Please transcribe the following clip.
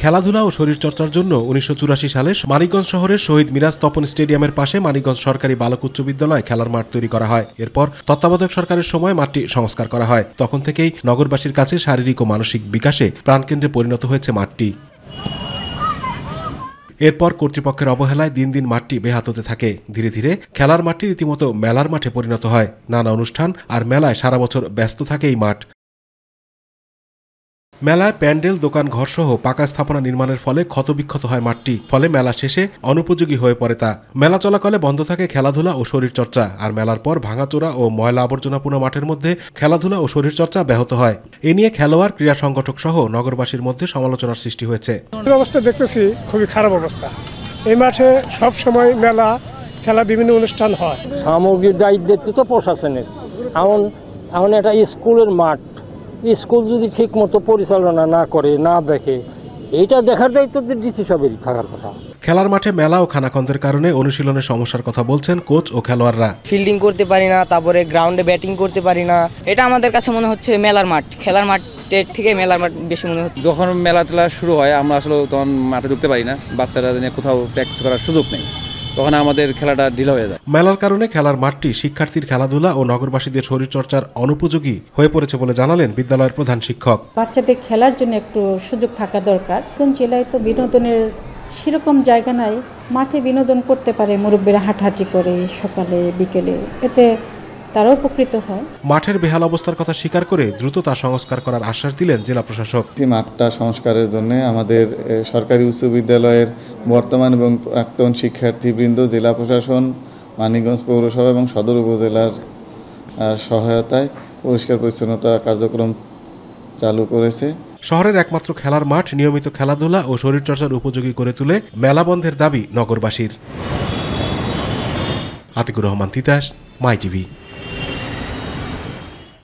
খেলাধুলা ও শরীরচর্চার জন্য ১৯৮৪ সালে মানিকগঞ্জ শহরের শহীদ মিরাজ তপন স্টেডিয়ামের পাশে মানিকগঞ্জ সরকারি বালক উচ্চ বিদ্যালয়ে খেলার মাঠ তৈরি করা হয়। এরপর তত্ত্বাবধায়ক সরকারের সময় মাঠটি সংস্কার করা হয়। তখন থেকেই নগরবাসীর কাছে শারীরিক ও মানসিক বিকাশে প্রাণকেন্দ্রে পরিণত হয়েছে মাঠটি। এরপর কর্তৃপক্ষের অবহেলায় দিন দিন মাঠটি বেহাত হতে থাকে। ধীরে ধীরে খেলার মাঠটি রীতিমতো মেলার মাঠে পরিণত হয়। নানা অনুষ্ঠান আর মেলায় সারা বছর ব্যস্ত থাকে এই মাঠ। মেলায় প্যান্ডেল, দোকান, ঘরসহ পাকা স্থাপনা নির্মাণের ফলে ক্ষতবিক্ষত হয় মাঠটি। ফলে মেলা শেষে অনুপযোগী হয়ে পড়ে তা। মেলা চলাকালে বন্ধ থাকে খেলাধুলা ও শরীরচর্চা, আর মেলার পর ভাঙাচোরা ও ময়লা আবর্জনাপূর্ণ মাঠের মধ্যে খেলাধুলা ও শরীরচর্চা ব্যাহত হয়। এ নিয়ে খেলোয়াড়, ক্রীড়া সংগঠক সহ নগরবাসীর মধ্যে সমালোচনার সৃষ্টি হয়েছে। অবস্থা দেখতেছি খুবই খারাপ অবস্থা। এই মাঠে সব সময় মেলা, খেলা, বিভিন্ন অনুষ্ঠান হয়। সামগ্রিক দায়িত্ব তো প্রশাসনের। এমন একটা স্কুলের মাঠ, স্কুল যদি ঠিক মতো পরিচালনা না করে, না দেখে, এটা দেখার দায়িত্ব ডিসি সাহেবেরই থাকার কথা। খেলার মাঠে মেলা ও খানাখন্দের কারণে অনুশীলনের সমস্যার কথা বলছেন কোচ ও খেলোয়াড়রা। ফিল্ডিং করতে পারি না, তারপরে গ্রাউন্ডে ব্যাটিং করতে পারি না। এটা আমাদের কাছে মনে হচ্ছে মেলার মাঠ, খেলার মাঠ থেকে মেলার মাঠ বেশি মনে হচ্ছে। যখন মেলা টেলা শুরু হয় আমরা আসলে তখন মাঠে ঢুকতে পারি না, বাচ্চারা কোথাও প্র্যাকটিস করার সুযোগ নেই, তখন আমাদের খেলাটা ঢিলা হয়ে যায়। মেলার কারণে খেলার মাঠটি শিক্ষার্থীর খেলাধুলা ও নগরবাসীদের শরীরচর্চার অনুপযোগী হয়ে পড়েছে বলে জানালেন বিদ্যালয়ের প্রধান শিক্ষক। বাচ্চাদের খেলার জন্য একটু সুযোগ থাকা দরকার। কোন জেলায় তো বিনোদনের সেরকম জায়গা নাই, মাঠে বিনোদন করতে পারে মুরব্বীরা হাঁটাহাঁটি করে সকালে বিকেলে, এতে তারাও উপকৃত হয়। মাঠের বেহাল অবস্থার কথা স্বীকার করে দ্রুত তা সংস্কার করার আশ্বাস দিলেন জেলা প্রশাসক। মাঠটা সংস্কারের জন্য আমাদের সরকারি উচ্চ বিদ্যালয়ের বর্তমান এবং প্রাক্তন শিক্ষার্থীবৃন্দ, জেলা প্রশাসন, মানিকগঞ্জ পৌরসভা এবং সদর উপজেলার সহায়তায় পরিষ্কার পরিচ্ছন্নতা কার্যক্রম চালু করেছে। শহরের একমাত্র খেলার মাঠ নিয়মিত খেলাধুলা ও শরীরচর্চার উপযোগী করে তুলে মেলা বন্ধের দাবি নগরবাসীর। আতিকুর রহমান তিতাস, মাই টিভি।